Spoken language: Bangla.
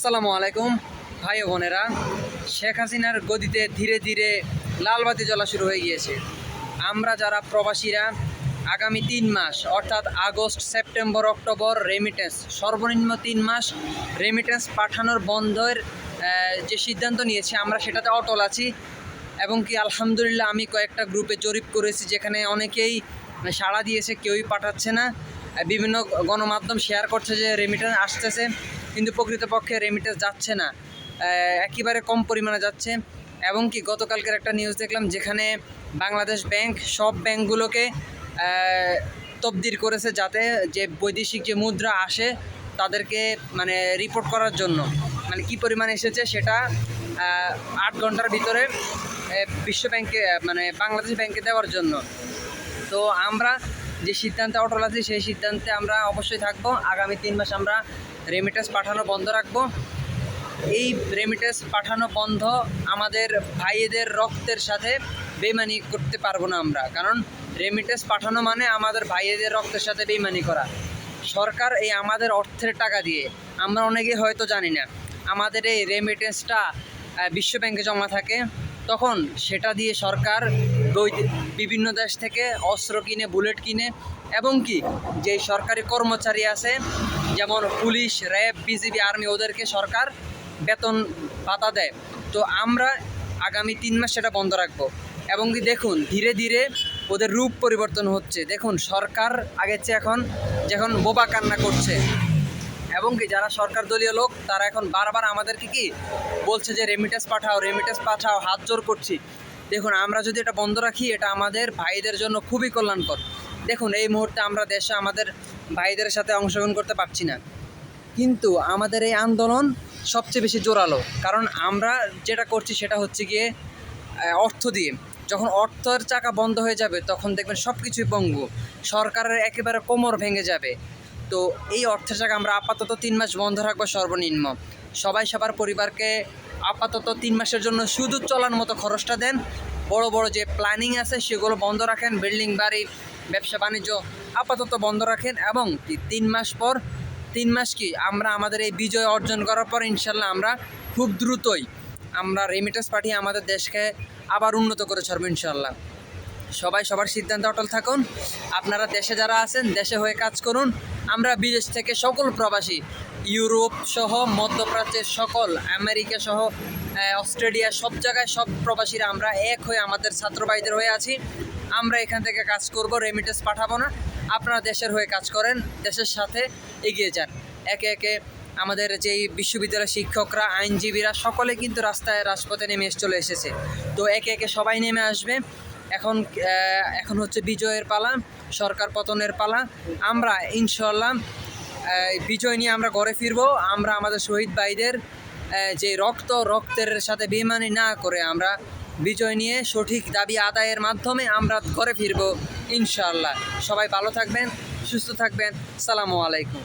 আসসালামু আলাইকুম ভাই ও বোনেরা। শেখ হাসিনার গদিতে ধীরে ধীরে লালবাতি জ্বলা শুরু হয়ে গিয়েছে। আমরা যারা প্রবাসীরা আগামী 3 মাস অর্থাৎ আগস্ট, সেপ্টেম্বর, অক্টোবর রেমিটেন্স সর্বনিম্ন 3 মাস রেমিটেন্স পাঠানোর বন্ধের যে সিদ্ধান্ত নিয়েছি আমরা সেটাতে অটল আছি। এবং কি আলহামদুলিল্লাহ আমি কয়েকটা গ্রুপে জরিপ করেছি, যেখানে অনেকেই সাড়া দিয়েছে, কেউই পাঠাচ্ছে না। বিভিন্ন গণমাধ্যম শেয়ার করছে যে রেমিটেন্স আসতেছে, কিন্তু প্রকৃতপক্ষে রেমিটেন্স যাচ্ছে না, একেবারে কম পরিমাণে যাচ্ছে। এবং কি গতকালকের একটা নিউজ দেখলাম, যেখানে বাংলাদেশ ব্যাংক সব ব্যাংকগুলোকে তবদির করেছে, যাতে যে বৈদেশিক যে মুদ্রা আসে তাদেরকে মানে রিপোর্ট করার জন্য, মানে কী পরিমাণে এসেছে সেটা 8 ঘন্টার ভিতরে বিশ্ব ব্যাংকে মানে বাংলাদেশ ব্যাংকে দেওয়ার জন্য। তো আমরা যে সিদ্ধান্তে অটল আছি সেই সিদ্ধান্তে আমরা অবশ্যই থাকবো। আগামী 3 মাস আমরা রেমিটেন্স পাঠানো বন্ধ রাখবো। এই রেমিটেন্স পাঠানো বন্ধ আমাদের ভাইদের রক্তের সাথে বেইমানি করতে পারবো না আমরা, কারণ রেমিটেন্স পাঠানো মানে আমাদের ভাইদের রক্তের সাথে বেইমানি করা। সরকার এই আমাদের অর্থের টাকা দিয়ে, আমরা অনেকে হয়তো জানি না, আমাদের এই রেমিটেন্সটা বিশ্ব ব্যাংকে জমা থাকে। তখন সেটা দিয়ে সরকার বিভিন্ন দেশ থেকে অস্ত্র কিনে, বুলেট কিনে, এবং কি যে সরকারি কর্মচারী আছে যেমন পুলিশ, র্যাব, বিজিবি, আর্মি, ওদেরকে সরকার বেতন ভাতা দেয়। তো আমরা আগামী 3 মাস সেটা বন্ধ রাখবো। এবং কি দেখুন ধীরে ধীরে ওদের রূপ পরিবর্তন হচ্ছে। দেখুন সরকার আগের চেয়ে যখন বোবা কান্না করছে, এবং কি যারা সরকার দলীয় লোক তারা এখন বারবার আমাদেরকে কি বলছে যে রেমিটেন্স পাঠাও, হাত জোর করছি। দেখুন আমরা যদি এটা বন্ধ রাখি, এটা আমাদের ভাইদের জন্য খুবই কল্যাণকর। দেখুন এই মুহূর্তে আমরা দেশে আমাদের ভাইদের সাথে অংশগ্রহণ করতে পারছি না, কিন্তু আমাদের এই আন্দোলন সবচেয়ে বেশি জোরালো, কারণ আমরা যেটা করছি সেটা হচ্ছে গিয়ে অর্থ দিয়ে। যখন অর্থের চাকা বন্ধ হয়ে যাবে তখন দেখবেন সব কিছুই পঙ্গু, সরকারের একেবারে কোমর ভেঙে যাবে। তো এই অর্থের চাকা আমরা আপাতত 3 মাস বন্ধ রাখবো সর্বনিম্ন। সবাই সবার পরিবারকে আপাতত 3 মাসের জন্য শুধু চলার মতো খরচটা দেন। বড় বড় যে প্ল্যানিং আছে সেগুলো বন্ধ রাখেন, বিল্ডিং, বাড়ি, ব্যবসা বাণিজ্য আপাতত বন্ধ রাখেন। এবং 3 মাস পর, 3 মাস কি আমরা আমাদের এই বিজয় অর্জন করার পর ইনশাল্লাহ আমরা খুব দ্রুতই আমরা রেমিটেন্স পাঠিয়ে আমাদের দেশকে আবার উন্নত করে ছাড়বো ইনশাল্লাহ। সবাই সবার সিদ্ধান্তে অটল থাকুন। আপনারা দেশে যারা আছেন দেশে হয়ে কাজ করুন। আমরা বিদেশ থেকে সকল প্রবাসী, ইউরোপ সহ, মধ্যপ্রাচ্যের সকল, আমেরিকা সহ, অস্ট্রেলিয়া, সব জায়গায় সব প্রবাসীরা আমরা এক হয়ে আমাদের ছাত্র ভাইদের হয়ে আছি। আমরা এখান থেকে কাজ করব, রেমিটেন্স পাঠাবো না। আপনারা দেশের হয়ে কাজ করেন, দেশের সাথে এগিয়ে যান। একে একে আমাদের যেই বিশ্ববিদ্যালয়ের শিক্ষকরা, আইনজীবীরা সকলে কিন্তু রাজপথে নেমে চলে এসেছে। তো একে একে সবাই নেমে আসবে। এখন হচ্ছে বিজয়ের পালা, সরকার পতনের পালা। আমরা ইনশাল্লাহ বিজয় নিয়ে আমরা ঘরে ফিরবো। আমরা আমাদের শহীদ ভাইদের যে রক্তের সাথে বেইমানি না করে আমরা বিজয় নিয়ে সঠিক দাবি আদায়ের মাধ্যমে আমরা ঘরে ফিরবো ইনশাল্লাহ। সবাই ভালো থাকবেন, সুস্থ থাকবেন। আসসালামু আলাইকুম।